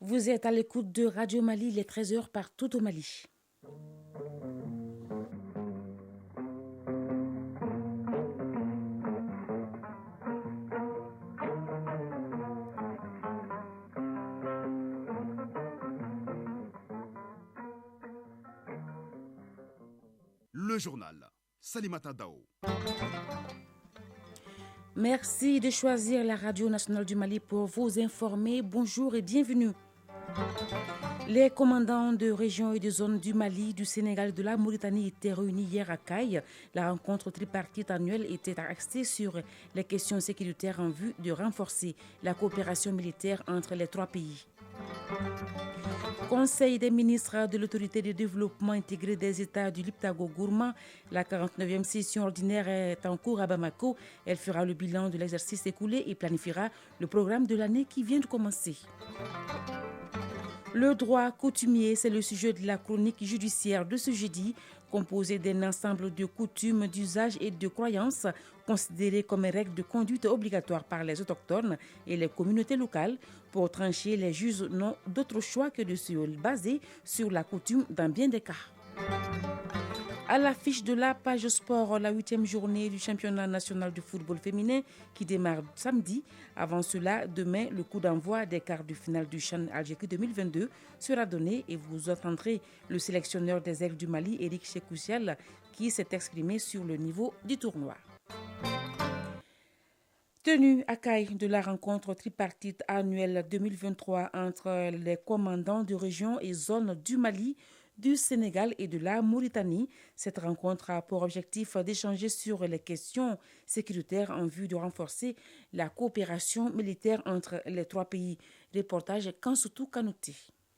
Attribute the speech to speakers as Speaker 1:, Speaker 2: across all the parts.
Speaker 1: Vous êtes à l'écoute de Radio Mali, il est 13h partout au Mali.
Speaker 2: Le journal. Salimata Dao.
Speaker 1: Merci de choisir la Radio nationale du Mali pour vous informer. Bonjour et bienvenue. Les commandants de régions et de zones du Mali, du Sénégal et de la Mauritanie étaient réunis hier à Caille. La rencontre tripartite annuelle était axée sur les questions sécuritaires en vue de renforcer la coopération militaire entre les trois pays. Conseil des ministres de l'autorité de développement intégré des États du Liptako-Gourma, la 49e session ordinaire est en cours à Bamako. Elle fera le bilan de l'exercice écoulé et planifiera le programme de l'année qui vient de commencer. Le droit coutumier, c'est le sujet de la chronique judiciaire de ce jeudi, composé d'un ensemble de coutumes, d'usages et de croyances considérées comme règles de conduite obligatoires par les autochtones et les communautés locales. Pour trancher, les juges n'ont d'autre choix que de se baser sur la coutume dans bien des cas. À l'affiche de la page sport, la 8e journée du championnat national de football féminin qui démarre samedi. Avant cela, demain, le coup d'envoi des quarts de finale du CHAN Algérie 2022 sera donné et vous entendrez le sélectionneur des Aigles du Mali, Éric Chekoussial, qui s'est exprimé sur le niveau du tournoi. Tenue à Caille de la rencontre tripartite annuelle 2023 entre les commandants de régions et zones du Mali, du Sénégal et de la Mauritanie. Cette rencontre a pour objectif d'échanger sur les questions sécuritaires en vue de renforcer la coopération militaire entre les trois pays. Reportage Kansoutou Kanouté.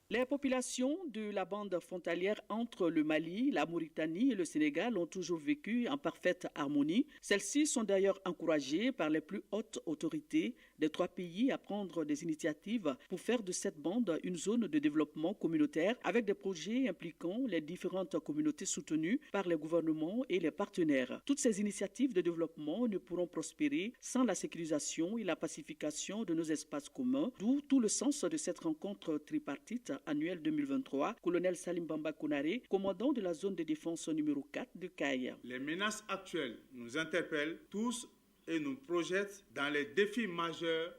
Speaker 3: Les populations de la bande frontalière entre le Mali, la Mauritanie et le Sénégal ont toujours vécu en parfaite harmonie. Celles-ci sont d'ailleurs encouragées par les plus hautes autorités des trois pays à prendre des initiatives pour faire de cette bande une zone de développement communautaire avec des projets impliquant les différentes communautés soutenues par les gouvernements et les partenaires. Toutes ces initiatives de développement ne pourront prospérer sans la sécurisation et la pacification de nos espaces communs, d'où tout le sens de cette rencontre tripartite annuel 2023, colonel Salim Bamba Konaré, commandant de la zone de défense numéro 4 de Caille.
Speaker 4: Les menaces actuelles nous interpellent tous et nous projettent dans les défis majeurs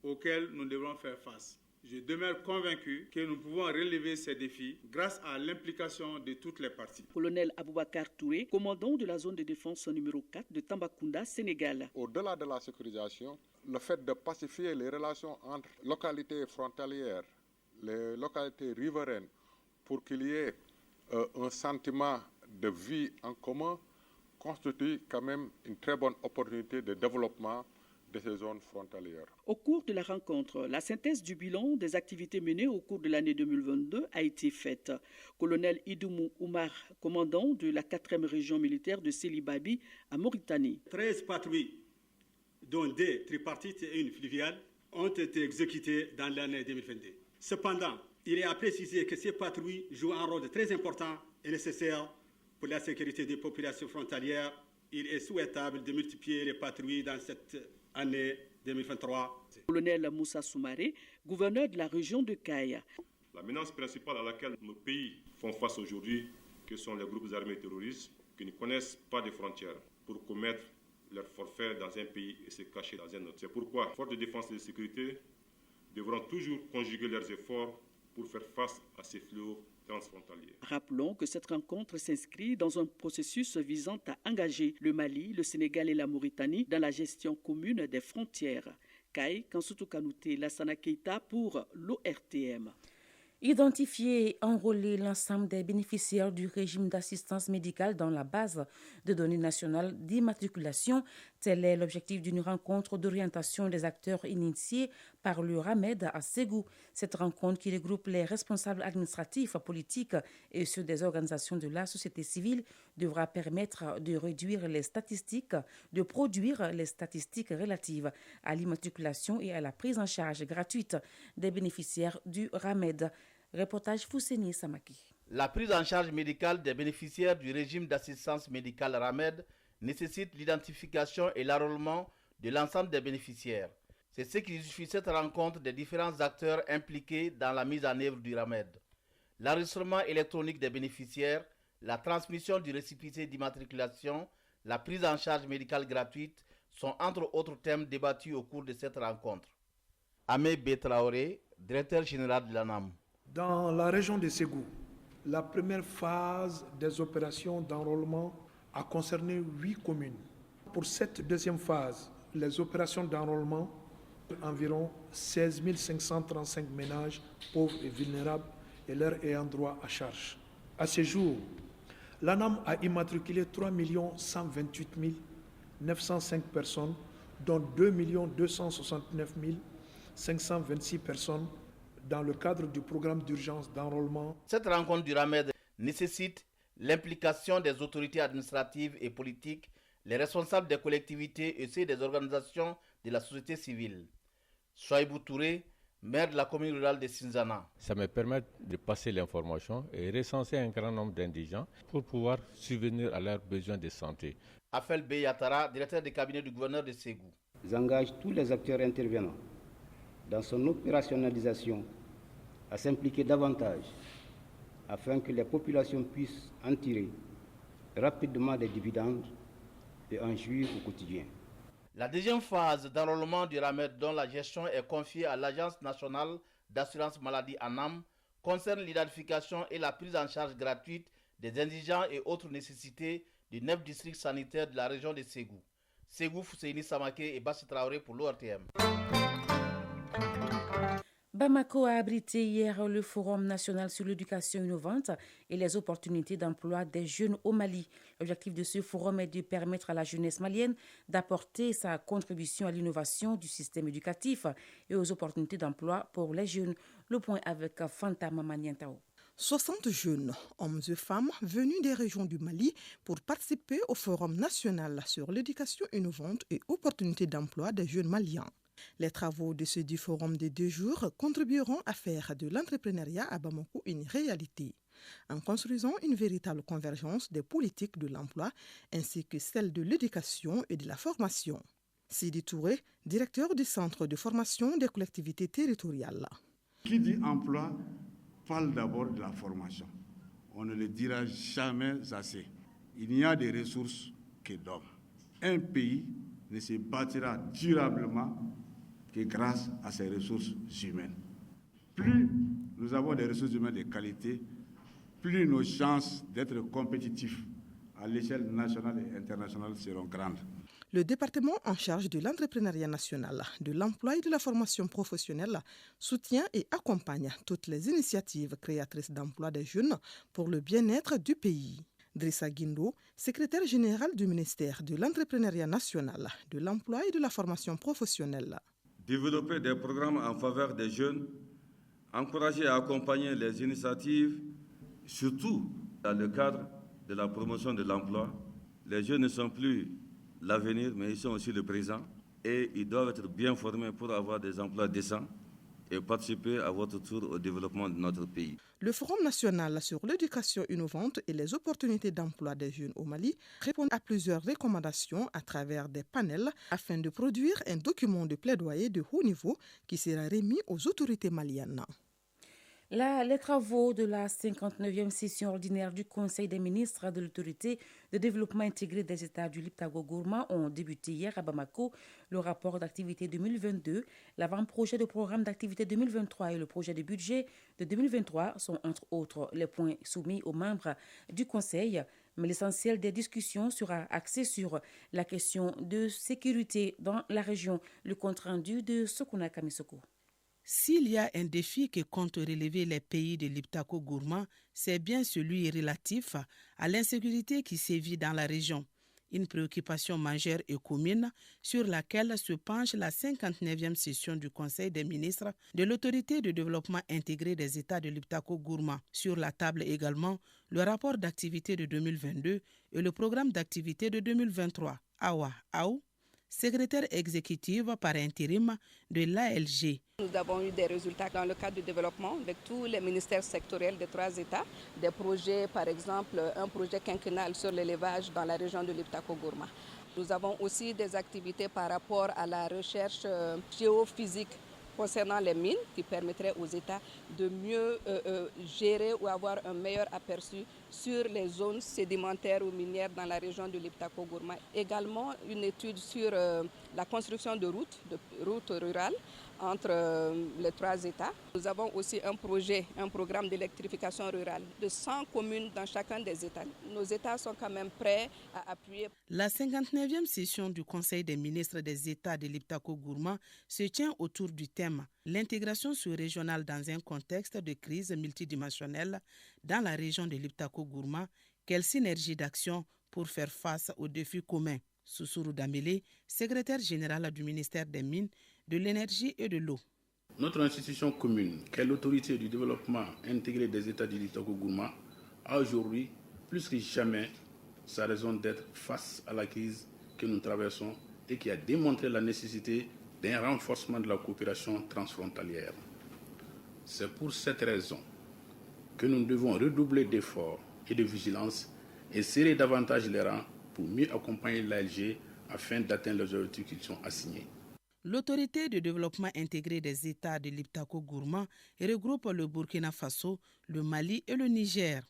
Speaker 4: auxquels nous devrons faire face. Je demeure convaincu que nous pouvons relever ces défis grâce à l'implication de toutes les parties.
Speaker 3: Colonel Aboubakar Touré, commandant de la zone de défense numéro 4 de Tambacounda, Sénégal.
Speaker 5: Au-delà de la sécurisation, le fait de pacifier les relations entre localités frontalières, les localités riveraines, pour qu'il y ait un sentiment de vie en commun, constitue quand même une très bonne opportunité de développement de ces zones frontalières.
Speaker 3: Au cours de la rencontre, la synthèse du bilan des activités menées au cours de l'année 2022 a été faite. Colonel Idoumou Oumar, commandant de la 4e région militaire de Sélibabi à Mauritanie.
Speaker 6: 13 patrouilles, dont 2 tripartites et une fluviale, ont été exécutées dans l'année 2022. Cependant, il est à préciser que ces patrouilles jouent un rôle très important et nécessaire pour la sécurité des populations frontalières. Il est souhaitable de multiplier les patrouilles dans cette année 2023.
Speaker 3: Colonel Moussa Soumaré, gouverneur de la région de Caille.
Speaker 7: La menace principale à laquelle nos pays font face aujourd'hui, que sont les groupes armés terroristes, qui ne connaissent pas de frontières, pour commettre leurs forfaits dans un pays et se cacher dans un autre. C'est pourquoi les forces de défense et de sécurité devront toujours conjuguer leurs efforts pour faire face à ces fléaux transfrontaliers.
Speaker 3: Rappelons que cette rencontre s'inscrit dans un processus visant à engager le Mali, le Sénégal et la Mauritanie dans la gestion commune des frontières. Kai Kansoutou Kanouté, Lassana Keita pour l'ORTM.
Speaker 1: Identifier et enrôler l'ensemble des bénéficiaires du régime d'assistance médicale dans la base de données nationale d'immatriculation. Tel est l'objectif d'une rencontre d'orientation des acteurs initiée par le RAMED à Ségou. Cette rencontre qui regroupe les responsables administratifs, politiques et ceux des organisations de la société civile devra permettre de réduire les statistiques, de produire les statistiques relatives à l'immatriculation et à la prise en charge gratuite des bénéficiaires du RAMED. Reportage Fousseni Samaki.
Speaker 8: La prise en charge médicale des bénéficiaires du régime d'assistance médicale RAMED nécessite l'identification et l'enrôlement de l'ensemble des bénéficiaires. C'est ce qui justifie cette rencontre des différents acteurs impliqués dans la mise en œuvre du RAMED. L'enregistrement électronique des bénéficiaires, la transmission du récépissé d'immatriculation, la prise en charge médicale gratuite sont entre autres thèmes débattus au cours de cette rencontre. Amé Betraoré, directeur général de l'ANAM.
Speaker 9: Dans la région de Ségou, la première phase des opérations d'enrôlement a concerné 8 communes. Pour cette deuxième phase, les opérations d'enrôlement, environ 16 535 ménages pauvres et vulnérables et leurs ayants droit à charge. À ce jour, l'ANAM a immatriculé 3 128 905 personnes, dont 2 269 526 personnes dans le cadre du programme d'urgence d'enrôlement.
Speaker 8: Cette rencontre du RAMED nécessite l'implication des autorités administratives et politiques, les responsables des collectivités et ceux des organisations de la société civile. Souaïbou Touré, maire de la commune rurale de Sinzana.
Speaker 10: Ça me permet de passer l'information et recenser un grand nombre d'indigents pour pouvoir subvenir à leurs besoins de santé.
Speaker 8: Afel Beyatara, directeur du cabinet du gouverneur de Ségou.
Speaker 11: J'engage tous les acteurs intervenants dans son opérationnalisation à s'impliquer davantage afin que les populations puissent en tirer rapidement des dividendes et en jouir au quotidien.
Speaker 8: La deuxième phase d'enrôlement du RAMED, dont la gestion est confiée à l'Agence nationale d'assurance maladie ANAM, concerne l'identification et la prise en charge gratuite des indigents et autres nécessités du 9 districts sanitaires de la région de Ségou. Ségou, Fousseini Samaké et Bassi Traoré pour l'ORTM.
Speaker 1: Bamako a abrité hier le Forum national sur l'éducation innovante et les opportunités d'emploi des jeunes au Mali. L'objectif de ce forum est de permettre à la jeunesse malienne d'apporter sa contribution à l'innovation du système éducatif et aux opportunités d'emploi pour les jeunes. Le point avec Fanta Mamanientao.
Speaker 12: 60 jeunes, hommes et femmes, venus des régions du Mali pour participer au Forum national sur l'éducation innovante et opportunités d'emploi des jeunes maliens. Les travaux de ce forum de 2 jours contribueront à faire de l'entrepreneuriat à Bamako une réalité, en construisant une véritable convergence des politiques de l'emploi ainsi que celle de l'éducation et de la formation. Sidi Touré, directeur du Centre de formation des collectivités territoriales.
Speaker 13: Qui dit emploi parle d'abord de la formation. On ne le dira jamais assez. Il n'y a des ressources que d'hommes. Un pays ne se bâtira durablement que grâce à ses ressources humaines. Plus nous avons des ressources humaines de qualité, plus nos chances d'être compétitifs à l'échelle nationale et internationale seront grandes.
Speaker 12: Le département en charge de l'entrepreneuriat national, de l'emploi et de la formation professionnelle soutient et accompagne toutes les initiatives créatrices d'emploi des jeunes pour le bien-être du pays. Drissa Guindo, secrétaire général du ministère de l'entrepreneuriat national, de l'emploi et de la formation professionnelle.
Speaker 14: Développer des programmes en faveur des jeunes, encourager et accompagner les initiatives, surtout dans le cadre de la promotion de l'emploi. Les jeunes ne sont plus l'avenir, mais ils sont aussi le présent et ils doivent être bien formés pour avoir des emplois décents et participer à votre tour au développement de notre pays.
Speaker 12: Le Forum national sur l'éducation innovante et les opportunités d'emploi des jeunes au Mali répond à plusieurs recommandations à travers des panels afin de produire un document de plaidoyer de haut niveau qui sera remis aux autorités maliennes.
Speaker 1: Les travaux de la 59e session ordinaire du Conseil des ministres de l'autorité de développement intégré des États du Liptako-Gourma ont débuté hier à Bamako. Le rapport d'activité 2022, l'avant-projet de programme d'activité 2023 et le projet de budget de 2023 sont entre autres les points soumis aux membres du Conseil. Mais l'essentiel des discussions sera axé sur la question de sécurité dans la région. Le compte-rendu de Sokuna Kamisoko.
Speaker 15: S'il y a un défi que comptent relever les pays de Liptako-Gourma, c'est bien celui relatif à l'insécurité qui sévit dans la région. Une préoccupation majeure et commune sur laquelle se penche la 59e session du Conseil des ministres de l'autorité de développement intégré des États de Liptako-Gourma. Sur la table également, le rapport d'activité de 2022 et le programme d'activité de 2023. Awa Aou, secrétaire exécutive par intérim de l'ALG.
Speaker 16: Nous avons eu des résultats dans le cadre du développement avec tous les ministères sectoriels des 3 États. Des projets, par exemple, un projet quinquennal sur l'élevage dans la région de Liptako-Gourma. Nous avons aussi des activités par rapport à la recherche géophysique concernant les mines qui permettraient aux États de mieux gérer ou avoir un meilleur aperçu sur les zones sédimentaires ou minières dans la région de l'Iptako-Gourma. Également une étude sur la construction de routes rurales entre les 3 États. Nous avons aussi un programme d'électrification rurale de 100 communes dans chacun des États. Nos États sont quand même prêts à appuyer.
Speaker 15: La 59e session du Conseil des ministres des États de l'Iptako-Gourma se tient autour du thème « L'intégration sous-régionale dans un contexte de crise multidimensionnelle dans la région de l'Iptako-Gourma. Quelle synergie d'action pour faire face aux défis communs ?» Sousourou Damele, secrétaire général du ministère des Mines, de l'Énergie et de l'Eau.
Speaker 17: Notre institution commune, qui est l'autorité du développement intégré des États de l'Iptako-Gourma, a aujourd'hui, plus que jamais, sa raison d'être face à la crise que nous traversons et qui a démontré la nécessité d'un renforcement de la coopération transfrontalière. C'est pour cette raison que nous devons redoubler d'efforts et de vigilance et serrer davantage les rangs pour mieux accompagner l'ALG afin d'atteindre les objectifs qui sont assignés.
Speaker 15: L'autorité de développement intégré des États de l'Iptako-Gourma regroupe le Burkina Faso, le Mali et le Niger.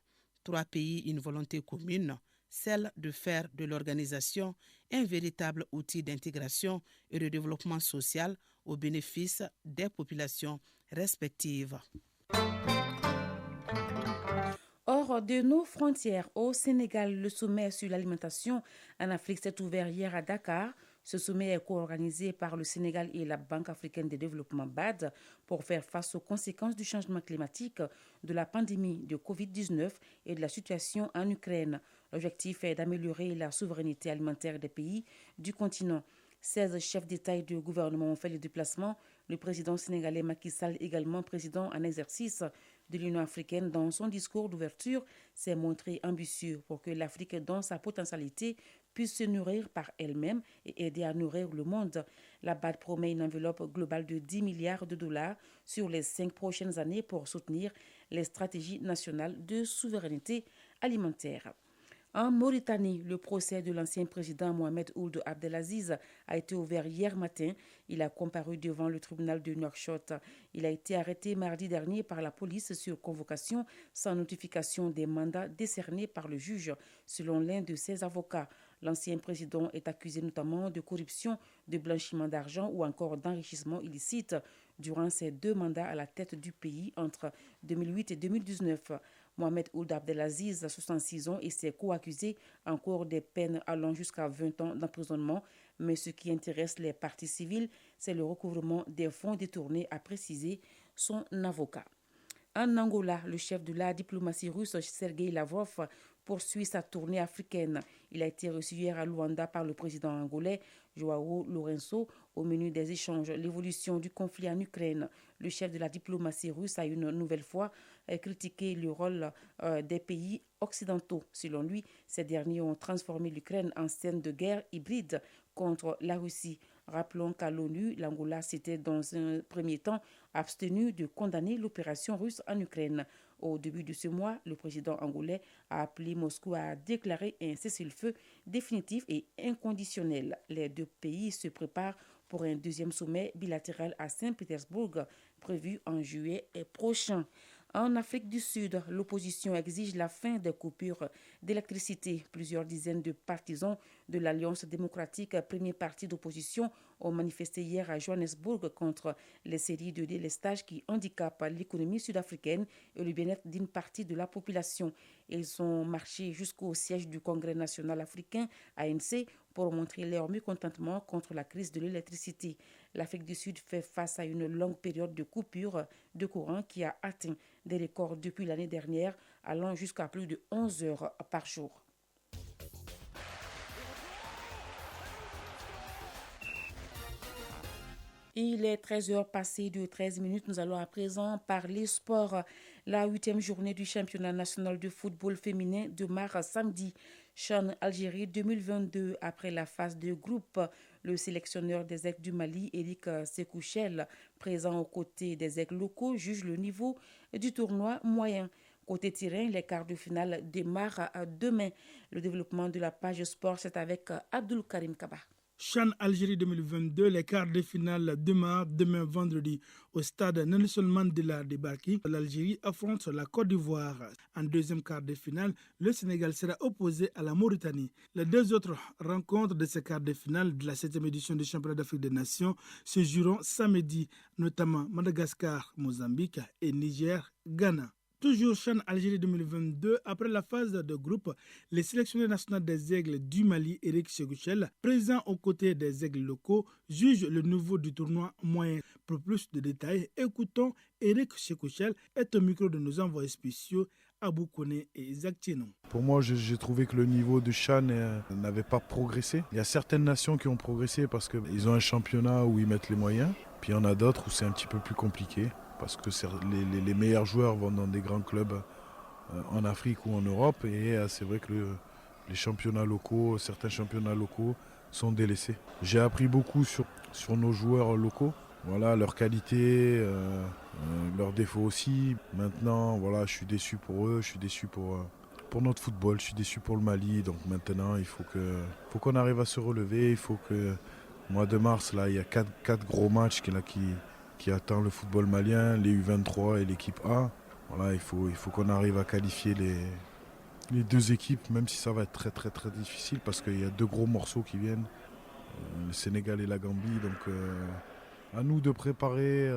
Speaker 15: 3 pays, une volonté commune, celle de faire de l'organisation un véritable outil d'intégration et de développement social au bénéfice des populations respectives.
Speaker 1: Hors de nos frontières, au Sénégal, le sommet sur l'alimentation en Afrique s'est ouvert hier à Dakar. Ce sommet est co-organisé par le Sénégal et la Banque africaine de développement BAD pour faire face aux conséquences du changement climatique, de la pandémie de Covid-19 et de la situation en Ukraine. L'objectif est d'améliorer la souveraineté alimentaire des pays du continent. 16 chefs d'État et de gouvernement ont fait le déplacement. Le président sénégalais Macky Sall, également président en exercice de l'Union africaine, dans son discours d'ouverture, s'est montré ambitieux pour que l'Afrique, dans sa potentialité, puisse se nourrir par elle-même et aider à nourrir le monde. La BAD promet une enveloppe globale de 10 milliards de dollars sur les 5 prochaines années pour soutenir les stratégies nationales de souveraineté alimentaire. En Mauritanie, le procès de l'ancien président Mohamed Ould Abdelaziz a été ouvert hier matin. Il a comparu devant le tribunal de Nouakchott. Il a été arrêté mardi dernier par la police sur convocation sans notification des mandats décernés par le juge, selon l'un de ses avocats. L'ancien président est accusé notamment de corruption, de blanchiment d'argent ou encore d'enrichissement illicite durant ses 2 mandats à la tête du pays entre 2008 et 2019. Mohamed Ould Abdelaziz, 66 ans, et ses co-accusés encourent des peines allant jusqu'à 20 ans d'emprisonnement. Mais ce qui intéresse les parties civiles, c'est le recouvrement des fonds détournés, a précisé son avocat. En Angola, le chef de la diplomatie russe, Sergei Lavrov, poursuit sa tournée africaine. Il a été reçu hier à Luanda par le président angolais João Lourenço. Au menu des échanges, l'évolution du conflit en Ukraine. Le chef de la diplomatie russe a une nouvelle fois critiqué le rôle des pays occidentaux. Selon lui, ces derniers ont transformé l'Ukraine en scène de guerre hybride contre la Russie. Rappelons qu'à l'ONU, l'Angola s'était dans un premier temps abstenu de condamner l'opération russe en Ukraine. Au début de ce mois, le président angolais a appelé Moscou à déclarer un cessez-le-feu définitif et inconditionnel. Les 2 pays se préparent pour un 2e sommet bilatéral à Saint-Pétersbourg prévu en juillet prochain. En Afrique du Sud, l'opposition exige la fin des coupures d'électricité. Plusieurs dizaines de partisans de l'Alliance démocratique, premier parti d'opposition, ont manifesté hier à Johannesburg contre les séries de délestage qui handicapent l'économie sud-africaine et le bien-être d'une partie de la population. Ils ont marché jusqu'au siège du Congrès national africain, ANC, pour montrer leur mécontentement contre la crise de l'électricité. L'Afrique du Sud fait face à une longue période de coupure de courant qui a atteint des records depuis l'année dernière, allant jusqu'à plus de 11 heures par jour. Il est 13h passé de 13 minutes. Nous allons à présent parler sport. La 8e journée du championnat national de football féminin démarre samedi. CHAN Algérie 2022. Après la phase de groupe, le sélectionneur des Aigles du Mali, Eric Sekouchel, présent aux côtés des Aigles locaux, juge le niveau du tournoi moyen. Côté terrain, les quarts de finale démarrent demain. Le développement de la page sport, c'est avec Abdul Karim Kaba.
Speaker 18: CHAN Algérie 2022, les quarts de finale démarrent demain vendredi au stade Nelson Mandela de Barki. L'Algérie affronte la Côte d'Ivoire. En deuxième quart de finale, le Sénégal sera opposé à la Mauritanie. Les deux autres rencontres de ces quarts de finale de la 7e édition du Championnat d'Afrique des Nations se joueront samedi, notamment Madagascar, Mozambique et Niger-Ghana. Toujours CHAN Algérie 2022, après la phase de groupe, les sélectionneurs nationaux des Aigles du Mali, Eric Chekouchel, présent aux côtés des Aigles locaux, juge le niveau du tournoi moyen. Pour plus de détails, écoutons Eric Chekouchel et au micro de nos envoyés spéciaux Abou Kone et Isaac Tienou.
Speaker 19: Pour moi, j'ai trouvé que le niveau de CHAN n'avait pas progressé. Il y a certaines nations qui ont progressé parce qu'ils ont un championnat où ils mettent les moyens, puis il y en a d'autres où c'est un petit peu plus compliqué. Parce que les meilleurs joueurs vont dans des grands clubs en Afrique ou en Europe. Et c'est vrai que les championnats locaux, certains championnats locaux sont délaissés. J'ai appris beaucoup sur nos joueurs locaux. Voilà, leur qualité, leurs défauts aussi. Maintenant, voilà, je suis déçu pour eux, je suis déçu pour notre football, je suis déçu pour le Mali. Donc maintenant, il faut qu'on arrive à se relever. Il faut que, au mois de mars, là, il y a quatre gros matchs qui attend le football malien, les U23 et l'équipe A. Voilà, il faut qu'on arrive à qualifier les deux équipes, même si ça va être très très très difficile parce qu'il y a deux gros morceaux qui viennent, le Sénégal et la Gambie. Donc à nous de préparer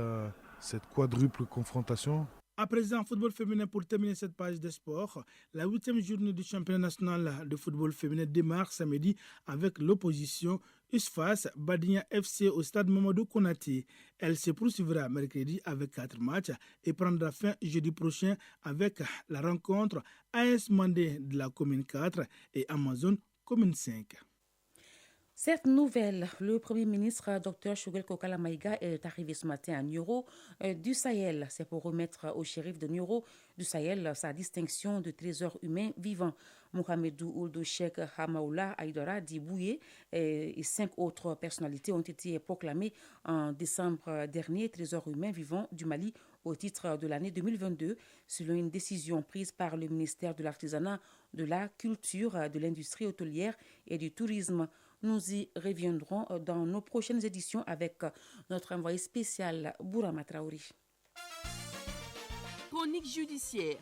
Speaker 19: cette quadruple confrontation.
Speaker 18: À présent, football féminin pour terminer cette page de sport. La 8e journée du championnat national de football féminin démarre samedi avec l'opposition USFAS Badigna FC au stade Mamadou Konaté. Elle se poursuivra mercredi avec 4 matchs et prendra fin jeudi prochain avec la rencontre AS Mandé de la commune 4 et Amazon commune 5.
Speaker 1: Cette nouvelle, le Premier ministre Dr Choguel Kokala Maïga est arrivé ce matin à Nioro du Sahel. C'est pour remettre au shérif de Nioro du Sahel sa distinction de trésor humain vivant. Mohamedou Ould Cheikh Hamaoula Aïdara Dibouye et 5 autres personnalités ont été proclamées en décembre dernier trésor humain vivant du Mali au titre de l'année 2022, selon une décision prise par le ministère de l'Artisanat, de la Culture, de l'Industrie hôtelière et du Tourisme. Nous y reviendrons dans nos prochaines éditions avec notre envoyé spécial Bourama Traori.
Speaker 20: Chronique judiciaire.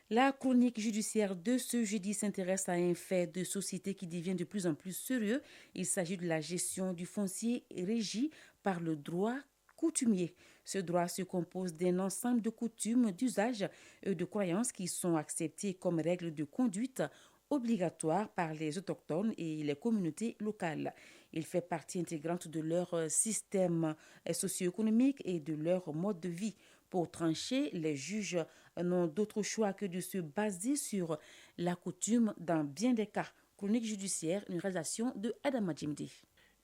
Speaker 1: La chronique judiciaire de ce jeudi s'intéresse à un fait de société qui devient de plus en plus sérieux. Il s'agit de la gestion du foncier régi par le droit coutumier. Ce droit se compose d'un ensemble de coutumes, d'usages et de croyances qui sont acceptées comme règles de conduite obligatoire par les autochtones et les communautés locales. Il fait partie intégrante de leur système socio-économique et de leur mode de vie. Pour trancher, les juges n'ont d'autre choix que de se baser sur la coutume dans bien des cas. Chronique judiciaire, une réalisation de Adama Djimdi.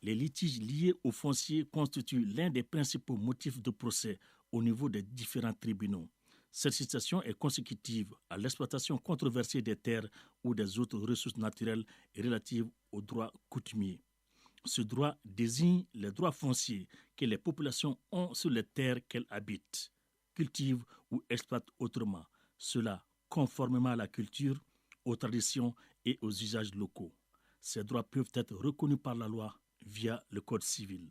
Speaker 21: Les litiges liés au foncier constituent l'un des principaux motifs de procès au niveau des différents tribunaux. Cette situation est consécutive à l'exploitation controversée des terres ou des autres ressources naturelles et relative au droit coutumier. Ce droit désigne les droits fonciers que les populations ont sur les terres qu'elles habitent, cultivent ou exploitent autrement. Cela conformément à la culture, aux traditions et aux usages locaux. Ces droits peuvent être reconnus par la loi via le Code civil.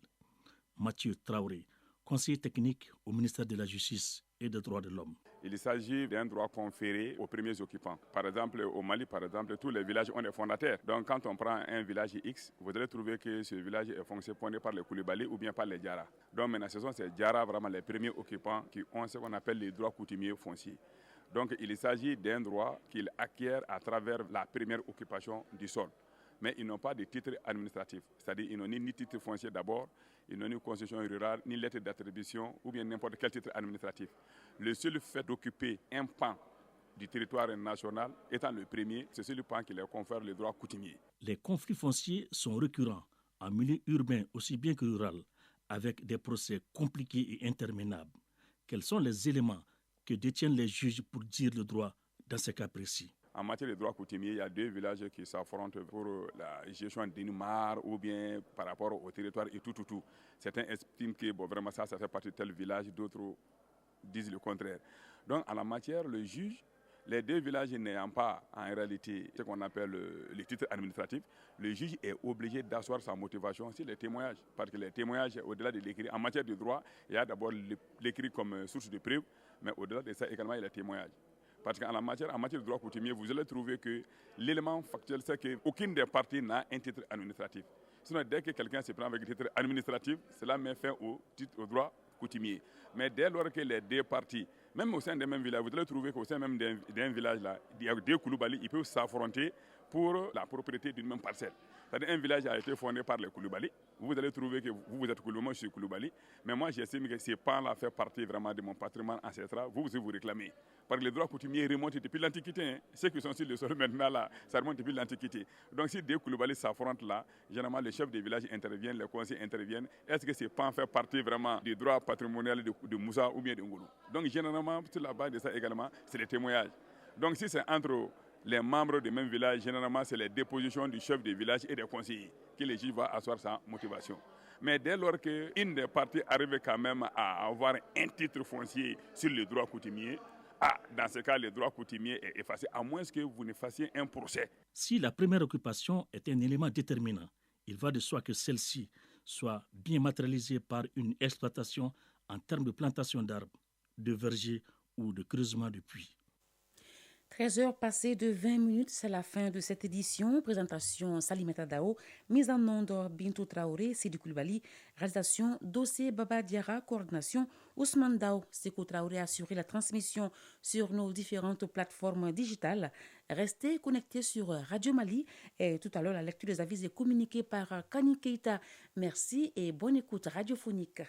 Speaker 21: Mathieu Traoré, conseiller technique au ministère de la Justice et des droits de l'homme.
Speaker 22: Il s'agit d'un droit conféré aux premiers occupants. Par exemple, au Mali, tous les villages ont des fondateurs. Donc, quand on prend un village X, vous allez trouver que ce village est fonctionné par les Koulibaly ou bien par les Diarra. Donc, maintenant, ce sont ces Diarra, vraiment les premiers occupants qui ont ce qu'on appelle les droits coutumiers fonciers. Donc, il s'agit d'un droit qu'ils acquièrent à travers la première occupation du sol. Mais ils n'ont pas de titre administratif. C'est-à-dire qu'ils n'ont ni titre foncier d'abord, ils n'ont ni concession rurale, ni lettre d'attribution ou bien n'importe quel titre administratif. Le seul fait d'occuper un pan du territoire national étant le premier, c'est celui pan qui leur confère le droit coutumier.
Speaker 21: Les conflits fonciers sont récurrents en milieu urbain aussi bien que rural, avec des procès compliqués et interminables. Quels sont les éléments que détiennent les juges pour dire le droit dans ces cas précis?
Speaker 22: En matière de droit coutumier, il y a deux villages qui s'affrontent pour la gestion d'une mare ou bien par rapport au territoire et tout. Certains estiment que vraiment ça fait partie de tel village, d'autres disent le contraire. Donc en la matière, le juge, les deux villages n'ayant pas en réalité ce qu'on appelle le titre administratif, le juge est obligé d'asseoir sa motivation sur les témoignages. Parce que les témoignages, au-delà de l'écrit, en matière de droit, il y a d'abord l'écrit comme source de preuve, mais au-delà de ça également, il y a les témoignages. Parce qu'en matière de droit coutumier, vous allez trouver que l'élément factuel, c'est qu'aucune des parties n'a un titre administratif. Sinon, dès que quelqu'un se prend avec un titre administratif, cela met fin au droit coutumier. Mais dès lors que les deux parties, même au sein d'un même village, vous allez trouver qu'au sein même d'un village, là, il y a deux Koulibaly, ils peuvent s'affronter pour la propriété d'une même parcelle. C'est-à-dire un village a été fondé par les Koulibaly. Vous allez trouver que vous êtes Koulibaly, moi je suis Koulibaly. Mais moi j'estime que ces pans-là font partie vraiment de mon patrimoine ancestral. Vous réclamez. Parce que les droits coutumiers remontent depuis l'Antiquité. Hein. Ceux qui sont sur le sol maintenant, là, ça remonte depuis l'Antiquité. Donc si deux Koulibaly s'affrontent là, généralement les chefs des villages interviennent, les conseils interviennent. Est-ce que ces pans font partie vraiment du droit patrimonial de Moussa ou bien de Ngolo? Donc généralement, sur la base de ça également, c'est les témoignages. Donc si c'est entre les membres du même village, généralement, c'est les dépositions du chef du village et des conseillers que le juge va asseoir sa motivation. Mais dès lors qu'une des parties arrive quand même à avoir un titre foncier sur le droit coutumier, dans ce cas, le droit coutumier est effacé, à moins que vous ne fassiez un procès.
Speaker 21: Si la première occupation est un élément déterminant, il va de soi que celle-ci soit bien matérialisée par une exploitation en termes de plantation d'arbres, de vergers ou de creusement de puits.
Speaker 1: 13 heures passées de 20 minutes, c'est la fin de cette édition. Présentation Salimata Dao, mise en onde Bintou Traoré, Sidi Koulibaly, réalisation Dossier Baba Diara, coordination Ousmane Dao. Sékou Traoré a assuré la transmission sur nos différentes plateformes digitales. Restez connectés sur Radio Mali et tout à l'heure la lecture des avis est communiquée par Kani Keita. Merci et bonne écoute radiophonique.